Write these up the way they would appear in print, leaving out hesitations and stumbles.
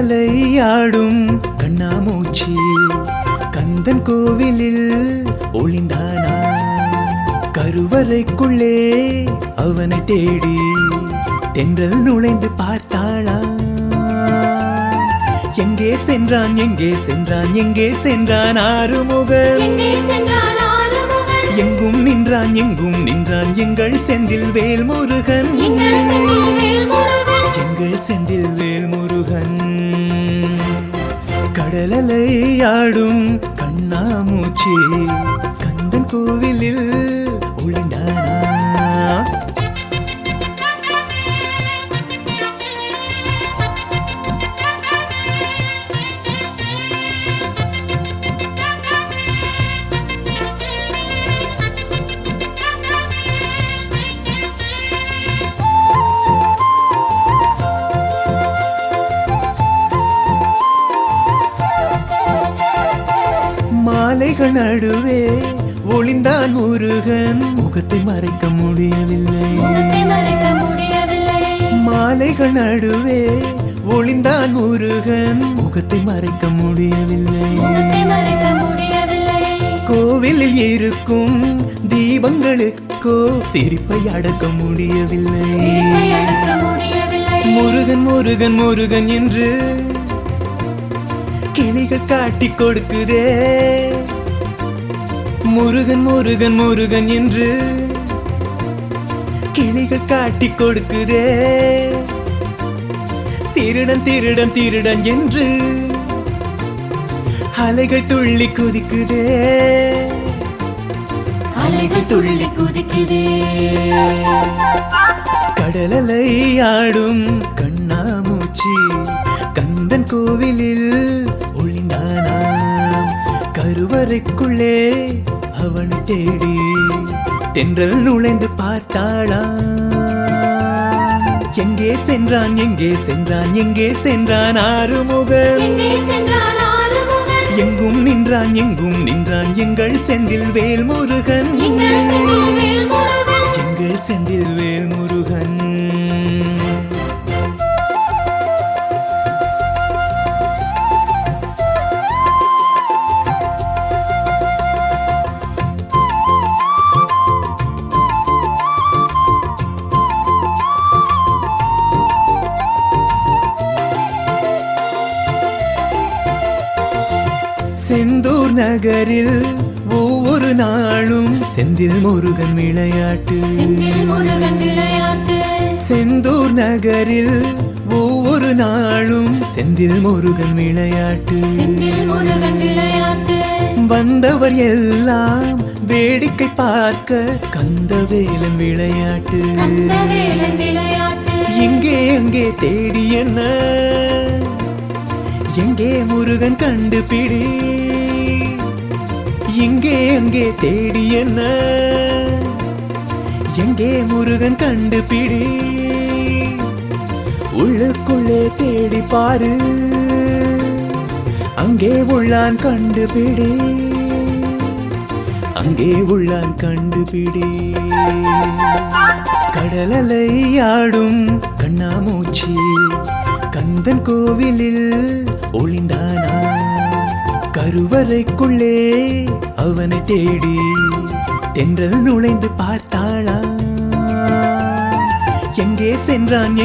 கடலலையாடும் கண்ணாமூச்சி கந்தன் கோவிலில் ஒளிந்தானா கருவறைக்குள்ளே அவனை தேடி தென்றல் நுழைந்து பார்த்தாளா எங்கே சென்றான் எங்கே சென்றான் எங்கே சென்றான் ஆறுமுகன் எங்கும் நின்றான் எங்கள் செந்தில் வேல் முருகன் எங்கள் செந்தில் வேல் முருகன் கடலலையாடும் கண்ணாமூச்சி கந்தன் கோவிலில் ஒளிந்தானா மாலைகள் நடுவே ஒளிந்தான் முருகன் முகத்தை மறைக்க முடியவில்லை மாலைகள் நடுவே ஒளிந்தான் முருகன் முகத்தை மறைக்க முடியவில்லை கோவிலில் இருக்கும் தீபங்களுக்கோ சிரிப்பை அடக்க முடியவில்லை முருகன் முருகன் முருகன் என்று கிளிகள் காட்டி கொடுக்குதே முருகன் முருகன் முருகன் என்று கிளிகள் காட்டி கொடுக்குதே திருடன் திருடன் திருடன் என்று அலைகள் துள்ளி குதிக்குதே அலைகள் துள்ளி குதிக்குதே கடலலையாடும் கண்ணாமூச்சி கந்தன் கோவிலில் ஒளிந்தானா கருவறைக்குள்ளே அவனை தேடி தென்றல் நுழைந்து பார்த்தாளா எங்கே சென்றான் எங்கே சென்றான் எங்கே சென்றான் ஆறுமுகன் எங்கும் நின்றான் எங்கள் செந்தில் வேல் முருகன் எங்கள் செந்தில் வேல் முருகன் செந்தூர் நகரில் ஒவ்வொரு நாளும் செந்தில் முருகன் விளையாட்டு செந்தூர் நகரில் ஒவ்வொரு நாளும் செந்தில் முருகன் விளையாட்டு வந்தவர் எல்லாம் வேடிக்கை பார்க்க கந்தவேலன் விளையாட்டு இங்கே அங்கே தேடி என்ன எங்கே முருகன் கண்டுபிடி இங்கே அங்கே தேடி என்ன எங்கே முருகன் கண்டுபிடி உள்ளுக்குள்ளே தேடி பாரு அங்கே உள்ளான் கண்டுபிடி அங்கே உள்ளான் கண்டுபிடி கடலலையாடும் கண்ணாமூச்சி கந்தன் கோவிலில் ஒளிந்தானா கருவறைக்குள்ளே அவனை தேடி தென்றல் நுழைந்து பார்த்தாளா எங்கே சென்றான்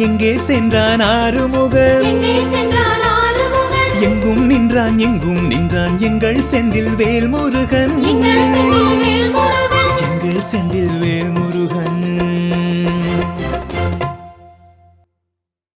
எங்கே சென்றான் ஆறுமுகன் எங்கும் நின்றான் எங்கள் செந்தில் வேல் முருகன் எங்கள் செந்தில் வேல் முருகன்